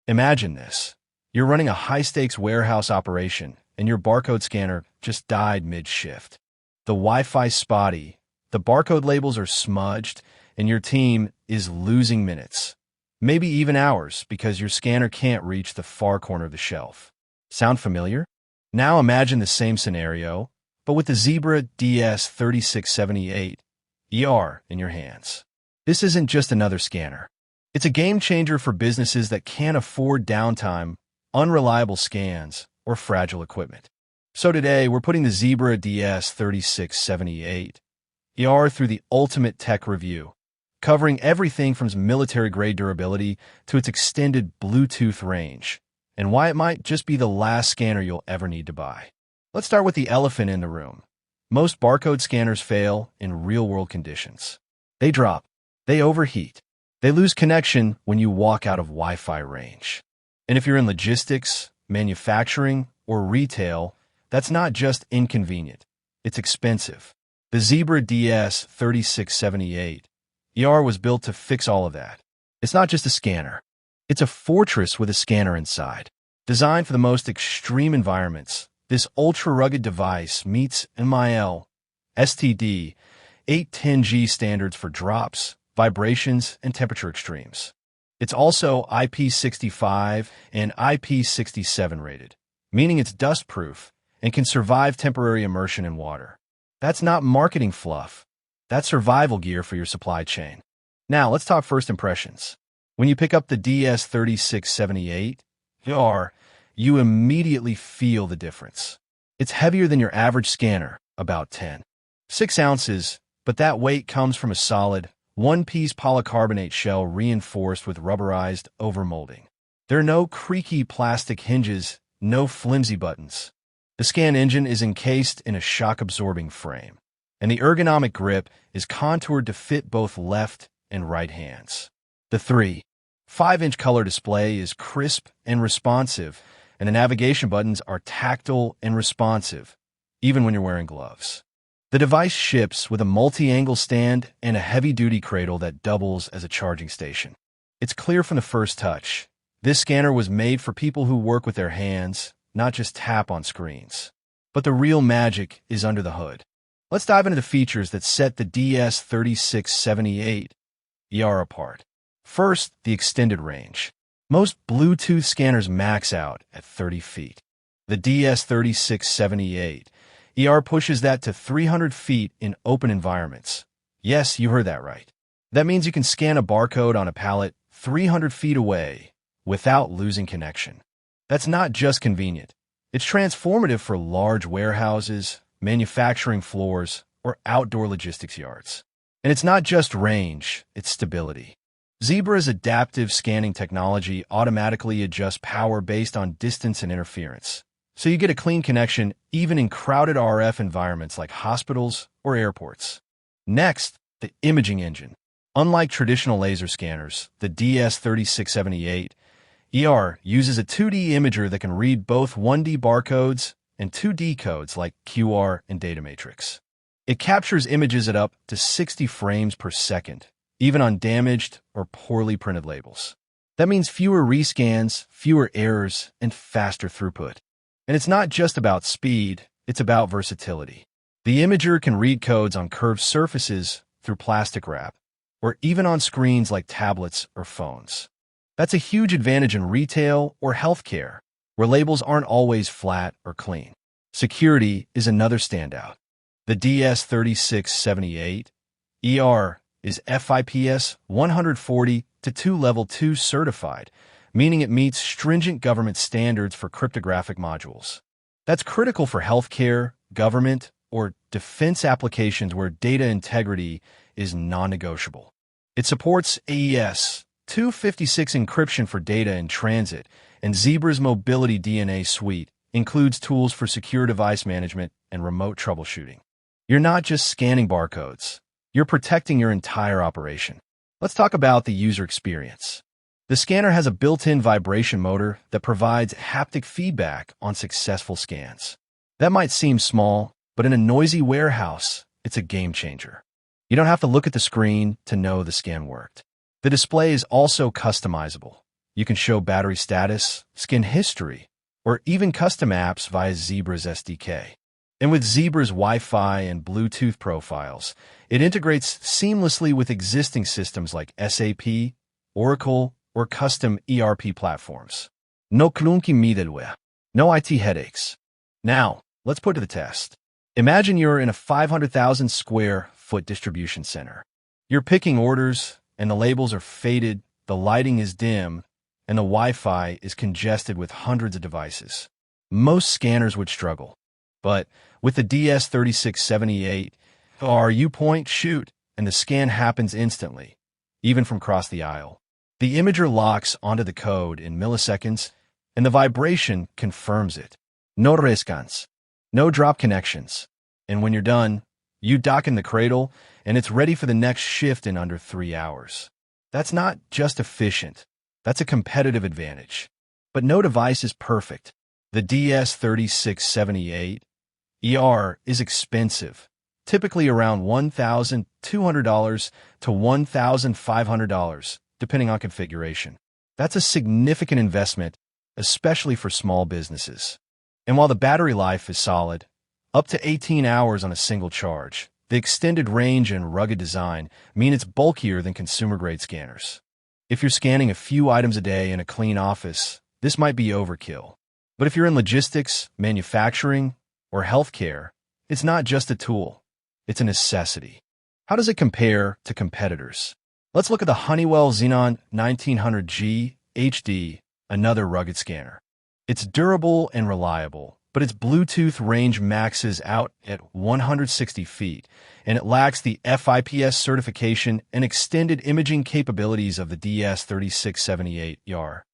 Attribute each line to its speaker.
Speaker 1: Imagine this. You're running a high-stakes warehouse operation, and your barcode scanner just died mid-shift. The Wi-Fi's spotty, the barcode labels are smudged, and your team is losing minutes, maybe even hours, because your scanner can't reach the far corner of the shelf. Sound familiar? Now imagine the same scenario, but with the Zebra DS3678-ER in your hands. This isn't just another scanner. It's a game changer for businesses that can't afford downtime, unreliable scans, or fragile equipment. So today, we're putting the Zebra DS3678-ER through the ultimate tech review, covering everything from its military-grade durability to its extended Bluetooth range, and why it might just be the last scanner you'll ever need to buy. Let's start with the elephant in the room. Most barcode scanners fail in real-world conditions. They drop, they overheat, they lose connection when you walk out of Wi-Fi range. And if you're in logistics, manufacturing, or retail, that's not just inconvenient, it's expensive. The Zebra DS3678-ER was built to fix all of that. It's not just a scanner. It's a fortress with a scanner inside. Designed for the most extreme environments, this ultra-rugged device meets MIL, STD, 810G standards for drops, vibrations, and temperature extremes. It's also IP65 and IP67 rated, meaning it's dust-proof and can survive temporary immersion in water. That's not marketing fluff. That's survival gear for your supply chain. Now, let's talk first impressions. When you pick up the DS3678-ER, you immediately feel the difference. It's heavier than your average scanner, about 6 ounces, but that weight comes from a solid, one-piece polycarbonate shell reinforced with rubberized overmolding. There are no creaky plastic hinges, no flimsy buttons. The scan engine is encased in a shock-absorbing frame, and the ergonomic grip is contoured to fit both left and right hands. The 3.5-inch color display is crisp and responsive, and the navigation buttons are tactile and responsive, even when you're wearing gloves. The device ships with a multi-angle stand and a heavy-duty cradle that doubles as a charging station. It's clear from the first touch. This scanner was made for people who work with their hands, not just tap on screens. But the real magic is under the hood. Let's dive into the features that set the DS3678-ER apart. First, the extended range. Most Bluetooth scanners max out at 30 feet. The DS3678-ER pushes that to 300 feet in open environments. Yes, you heard that right. That means you can scan a barcode on a pallet 300 feet away without losing connection. That's not just convenient. It's transformative for large warehouses, manufacturing floors, or outdoor logistics yards. And it's not just range, it's stability. Zebra's adaptive scanning technology automatically adjusts power based on distance and interference, so you get a clean connection even in crowded RF environments like hospitals or airports. Next, the imaging engine. Unlike traditional laser scanners, the DS3678-ER uses a 2D imager that can read both 1D barcodes and 2D codes like QR and data matrix. It captures images at up to 60 frames per second, even on damaged or poorly printed labels. That means fewer rescans, fewer errors, and faster throughput. And it's not just about speed, it's about versatility. The imager can read codes on curved surfaces through plastic wrap, or even on screens like tablets or phones. That's a huge advantage in retail or healthcare, where labels aren't always flat or clean. Security is another standout. The DS3678-ER is FIPS 140-2 Level 2 certified, meaning it meets stringent government standards for cryptographic modules. That's critical for healthcare, government, or defense applications where data integrity is non-negotiable. It supports AES 256 encryption for data in transit, and Zebra's Mobility DNA suite includes tools for secure device management and remote troubleshooting. You're not just scanning barcodes. You're protecting your entire operation. Let's talk about the user experience. The scanner has a built-in vibration motor that provides haptic feedback on successful scans. That might seem small, but in a noisy warehouse, it's a game changer. You don't have to look at the screen to know the scan worked. The display is also customizable. You can show battery status, scan history, or even custom apps via Zebra's SDK. And with Zebra's Wi-Fi and Bluetooth profiles, it integrates seamlessly with existing systems like SAP, Oracle, or custom ERP platforms. No clunky middleware. No IT headaches. Now, let's put it to the test. Imagine you're in a 500,000 square foot distribution center. You're picking orders, and the labels are faded, the lighting is dim, and the Wi-Fi is congested with hundreds of devices. Most scanners would struggle. But with the DS3678-ER, you point, shoot, and the scan happens instantly, even from across the aisle. The imager locks onto the code in milliseconds, and the vibration confirms it. No rescans, no drop connections. And when you're done, you dock in the cradle, and it's ready for the next shift in under 3 hours. That's not just efficient. That's a competitive advantage. But no device is perfect. The DS3678-ER is expensive, typically around $1,200 to $1,500, depending on configuration. That's a significant investment, especially for small businesses. And while the battery life is solid, up to 18 hours on a single charge, the extended range and rugged design mean it's bulkier than consumer-grade scanners. If you're scanning a few items a day in a clean office, this might be overkill. But if you're in logistics, manufacturing, or healthcare, it's not just a tool, it's a necessity. How does it compare to competitors? Let's look at the Honeywell Xenon 1900G HD, another rugged scanner. It's durable and reliable, but its Bluetooth range maxes out at 160 feet, and it lacks the FIPS certification and extended imaging capabilities of the DS3678-ER.